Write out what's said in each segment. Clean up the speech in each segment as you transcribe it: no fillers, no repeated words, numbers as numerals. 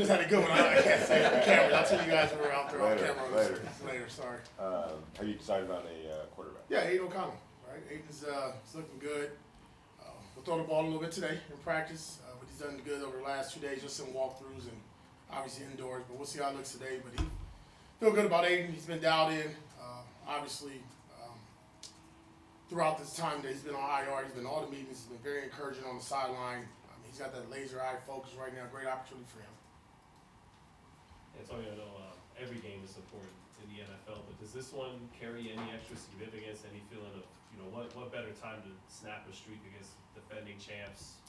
just had a good one. I can't say it on camera. I'll tell you guys when we're out there on Later, camera. Later, sorry. Have you decided on a quarterback? Yeah, Aiden O'Connell, right? Aiden's he's looking good. We'll throw the ball a little bit today in practice, but he's done good over the last 2 days, just in walkthroughs and obviously indoors. But we'll see how it looks today. But he feel good about Aiden. He's been dialed in. Obviously, throughout this time that he's been on IR, he's been all the meetings. He's been very encouraging on the sideline. He's got that laser eye focus right now. Great opportunity for him. Antonio, I know every game is important in the NFL, but does this one carry any extra significance? Any feeling of, what better time to snap a streak against defending champs,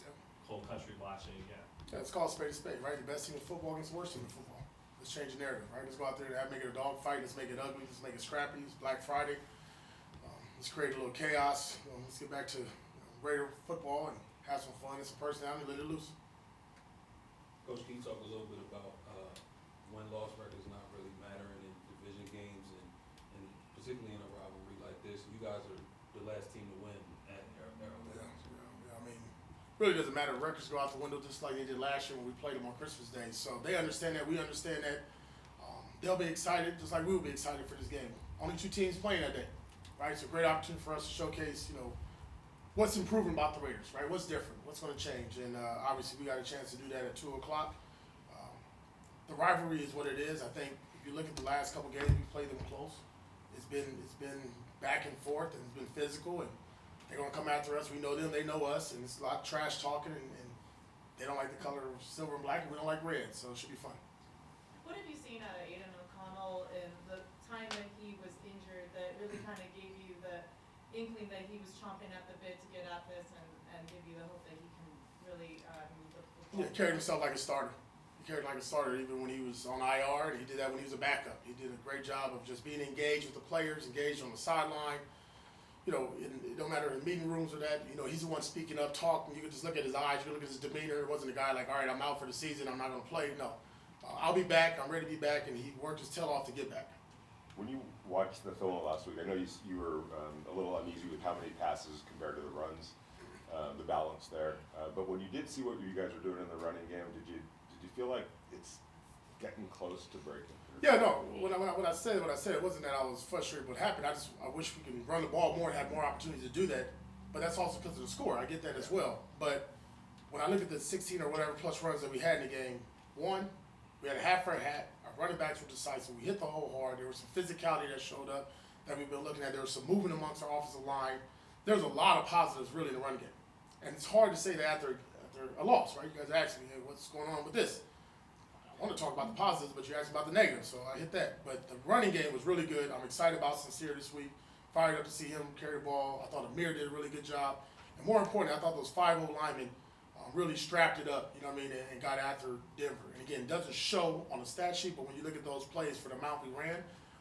whole country watching again? Yeah, it's called spade to spade, right? The best team in football against the worst team in football. Let's change the narrative, right? Let's go out there and make it a dog fight. Let's make it ugly. Let's make it scrappy. It's Black Friday. Let's create a little chaos. Let's get back to Raider football and have some fun and some personality. Let it loose. Coach, can you talk a little bit about win-loss records not really mattering in division games and particularly in a rivalry like this? You guys are the last team to win at Arrowhead. Yeah, I mean, really doesn't matter. Records go out the window just like they did last year when we played them on Christmas Day. So they understand that. We understand that. They'll be excited just like we will be excited for this game. Only 2 teams playing that day, right? It's a great opportunity for us to showcase, what's improving about the Raiders, right? What's different? What's going to change? And obviously, we got a chance to do that at 2 o'clock. The rivalry is what it is. I think if you look at the last couple games, we played them close. It's been back and forth, and it's been physical, and they're going to come after us. We know them, they know us, and it's a lot of trash talking, and they don't like the color of silver and black, and we don't like red, so it should be fun. What have you seen out of Aiden O'Connell in the time that he was injured that really kind of gave you the inkling that he was chomping at the bit to get at this and give you the hope that he can really move the football? Yeah, carried himself like a starter. He carried like a starter even when he was on IR, and he did that when he was a backup. He did a great job of just being engaged with the players, engaged on the sideline. It don't matter in meeting rooms or that. He's the one speaking up, talking. You can just look at his eyes. You can look at his demeanor. It wasn't a guy like, all right, I'm out for the season. I'm not going to play. No. I'll be back. I'm ready to be back, and he worked his tail off to get back. When you watched the film last week, I know you were a little uneasy with how many passes compared to the runs, the balance there. But when you did see what you guys were doing in the running game, did you feel like it's getting close to breaking? Yeah, no. When I said it wasn't that I was frustrated with what happened. I wish we could run the ball more and have more opportunities to do that. But that's also because of the score. I get that as well. But when I look at the 16 or whatever plus runs that we had in the game, one, we had a half for a hat. Our running backs were decisive. We hit the hole hard. There was some physicality that showed up that we've been looking at. There was some movement amongst our offensive line. There's a lot of positives really in the run game. And it's hard to say that after a loss, right? You guys asked me, hey, what's going on with this? I want to talk about the positives, but you asked about the negatives, so I hit that. But the running game was really good. I'm excited about Sincere this week. Fired up to see him carry the ball. I thought Amir did a really good job. And more importantly, I thought those 5-0 linemen really strapped it up, and got after Denver. And again, it doesn't show on the stat sheet, but when you look at those plays for the amount we ran,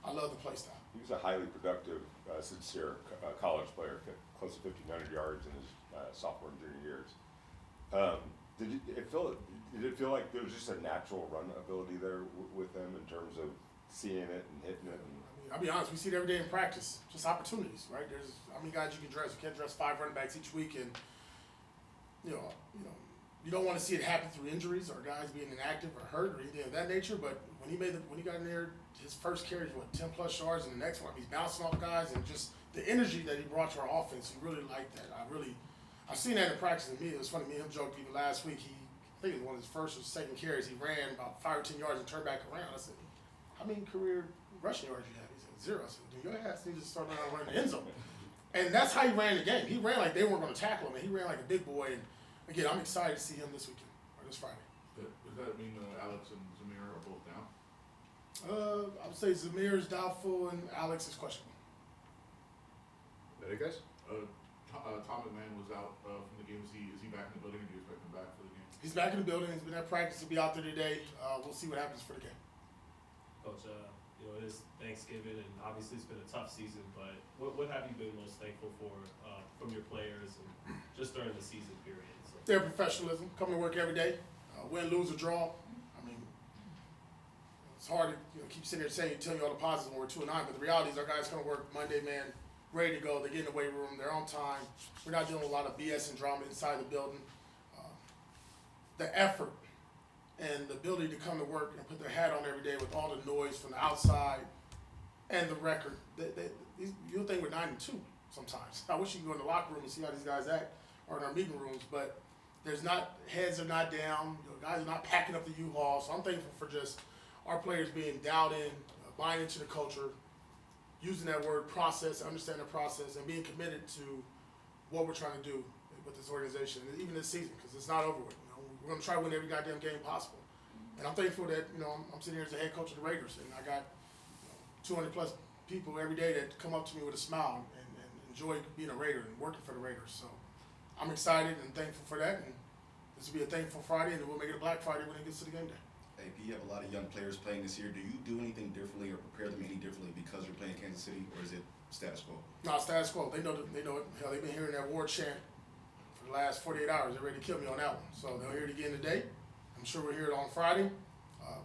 I love the play style. He was a highly productive, sincere college player, close to 1,500 yards in his sophomore and junior years. Did it feel like there was just a natural run ability there with him in terms of seeing it and hitting it? I'll be honest, we see it every day in practice. Just opportunities, right? There's how many guys you can dress. You can't dress 5 running backs each week, and you don't want to see it happen through injuries or guys being inactive or hurt or anything of that nature. But when he got in there, his first carry was 10+ yards, and the next one he's bouncing off guys, and just the energy that he brought to our offense, he really liked that. I've seen that in practice. And it was funny. Me and him joked even last week. I think it was one of his first or second carries. He ran about 5 or 10 yards and turned back around. I said, "How many career rushing yards you have?" He said, 0. I said, "Dude, your ass needs to start running the end zone." And that's how he ran the game. He ran like they weren't going to tackle him, and he ran like a big boy. And again, I'm excited to see him this weekend or this Friday. Does that mean Alex and Zamir are both down? I would say Zamir is doubtful and Alex is questionable. There you guys. Tom McMahon was out from the game. Is he back in the building, or do you expect him back for the game? He's back in the building. He's been at practice. He'll be out there today. We'll see what happens for the game. Coach, it is Thanksgiving, and obviously it's been a tough season, but what have you been most thankful for from your players and just during the season period? So. Their professionalism, coming to work every day, win, lose, or draw. I mean, it's hard to keep sitting there telling you all the positives when we're 2-9, but the reality is our guys come to work Monday, man, ready to go. They get in the weight room. They're on time. We're not dealing with a lot of BS and drama inside the building. The effort and the ability to come to work and put their hat on every day with all the noise from the outside and the record. You'll think we're 9-2 sometimes. I wish you could go in the locker room and see how these guys act, or in our meeting rooms, but heads are not down, guys are not packing up the U-Haul. So I'm thankful for just our players being dialed in, buying into the culture, using that word process, understand the process, and being committed to what we're trying to do with this organization, and even this season, because it's not over with. We're going to try to win every goddamn game possible. And I'm thankful that, I'm sitting here as the head coach of the Raiders, and I got 200 plus people every day that come up to me with a smile and enjoy being a Raider and working for the Raiders. So I'm excited and thankful for that, and this will be a thankful Friday, and we'll make it a Black Friday when it gets to the game day. AP, you have a lot of young players playing this year. Do you do anything differently or prepare them any differently because you're playing Kansas City, or is it status quo? No, status quo. They know it. Hell, they've been hearing that war chant for the last 48 hours. They're ready to kill me on that one. So they'll hear it again today. I'm sure we'll hear it on Friday.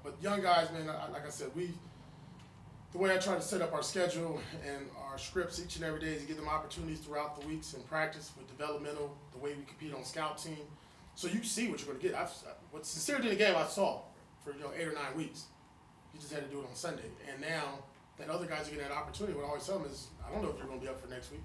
But young guys, man, like I said, the way I try to set up our schedule and our scripts each and every day is to give them opportunities throughout the weeks in practice with developmental, the way we compete on scout team. So you see what you're going to get. What's sincerely in the game I saw for 8 or 9 weeks. You just had to do it on Sunday. And now that other guys are getting that opportunity, what I always tell them is, I don't know if you're going to be up for next week.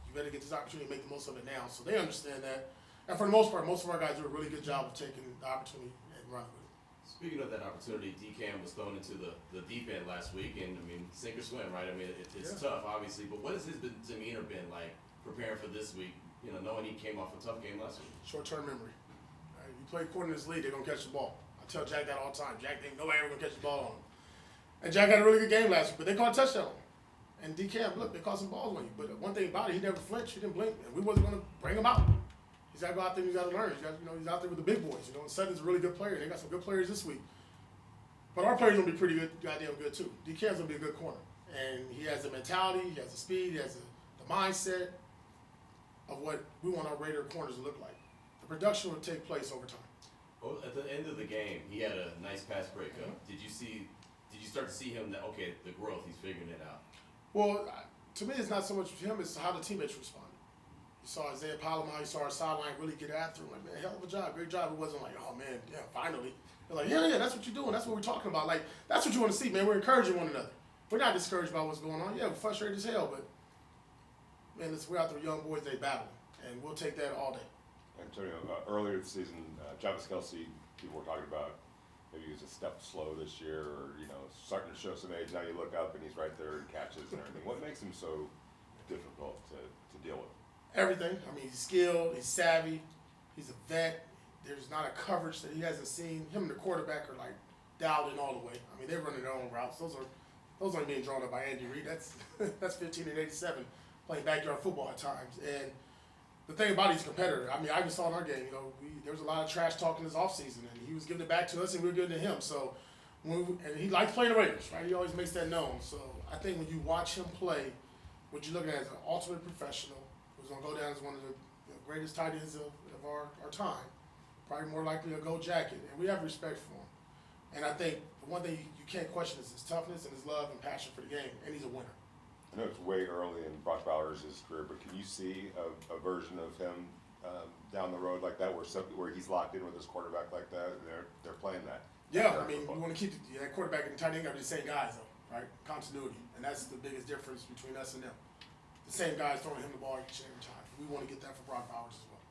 You better get this opportunity and make the most of it now. So they understand that. And for the most part, most of our guys do a really good job of taking the opportunity and running with it. Speaking of that opportunity, DCAM was thrown into the deep end last week, and I mean, sink or swim, right? I mean, it's tough, obviously, but what has his demeanor been like preparing for this week? Knowing he came off a tough game last week. Short-term memory. Right? You play quarter in this league, they're gonna catch the ball. I tell Jack that all the time. Jack think nobody ever gonna catch the ball on him. And Jack had a really good game last week, but they caught a touchdown. And DCAM, look, they caught some balls on you. But one thing about it, he never flinched, he didn't blink, and we wasn't gonna bring him out. He's gotta go out there and he's gotta learn. He's out there with the big boys. And Sutton's a really good player. They got some good players this week. But our players gonna be pretty good, goddamn good too. DCAM's gonna be a good corner. And he has the mentality, he has the speed, he has the mindset of what we want our Raider corners to look like. The production will take place over time. Well, at the end of the game, he had a nice pass breakup. Did you start to see him that, okay, the growth, he's figuring it out? Well, to me, it's not so much him, it's how the teammates responded. You saw Isaiah Palomar, you saw our sideline really get after him. Like, man, hell of a job, great job. It wasn't like, oh man, yeah, finally. They're like, yeah, that's what you're doing. That's what we're talking about. Like, that's what you want to see, man. We're encouraging one another. We're not discouraged about what's going on. Yeah, we're frustrated as hell, but man, we're out there with young boys, they battle. And we'll take that all day. Antonio, earlier this season, Travis Kelce, people were talking about maybe he was a step slow this year, or starting to show some age. Now you look up and he's right there and catches and everything. What makes him so difficult to deal with? Everything. I mean, he's skilled, he's savvy, he's a vet. There's not a coverage that he hasn't seen. Him and the quarterback are like dialed in all the way. I mean, they're running their own routes. Those aren't being drawn up by Andy Reid. That's 15 and 87 playing backyard football at times. And the thing about it, he's a competitor. I mean, I even saw in our game, there was a lot of trash talking this offseason, and he was giving it back to us, and we were giving it to him. So, and he likes playing the Raiders, right? He always makes that known. So I think when you watch him play, what you're looking at is an ultimate professional who's going to go down as one of the greatest tight ends of our time. Probably more likely a gold jacket, and we have respect for him. And I think the one thing you can't question is his toughness and his love and passion for the game, and he's a winner. I know it's way early in Brock Bowers' career, but can you see a version of him down the road like that, where he's locked in with his quarterback like that, and they're playing that? Yeah, I mean, you want to keep that quarterback and tight end got to be the same guys, though, right? Continuity, and that's the biggest difference between us and them. The same guys throwing him the ball each and every time. We want to get that for Brock Bowers as well.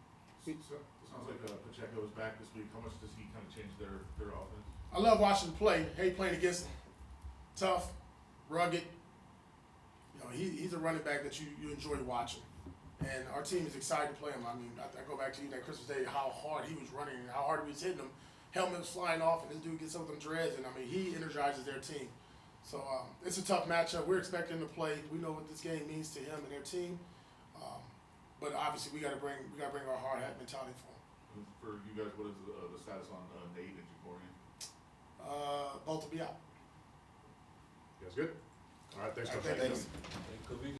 So, it sounds like Pacheco is back this week. How much does he kind of change their offense? I love watching him play. Hate playing against him. Tough, rugged. He's a running back that you enjoy watching. And our team is excited to play him. I mean, I go back to that Christmas Day, how hard he was running and how hard he was hitting them. Helmet was flying off, and this dude gets up with them dreads, and I mean, he energizes their team. So it's a tough matchup. We're expecting him to play. We know what this game means to him and their team. But obviously, we got to bring our hard hat mentality for him. For you guys, what is the status on Nate and Jaborian? Both will be out. You guys good? All right, thanks, All right, Coach. thanks. Could we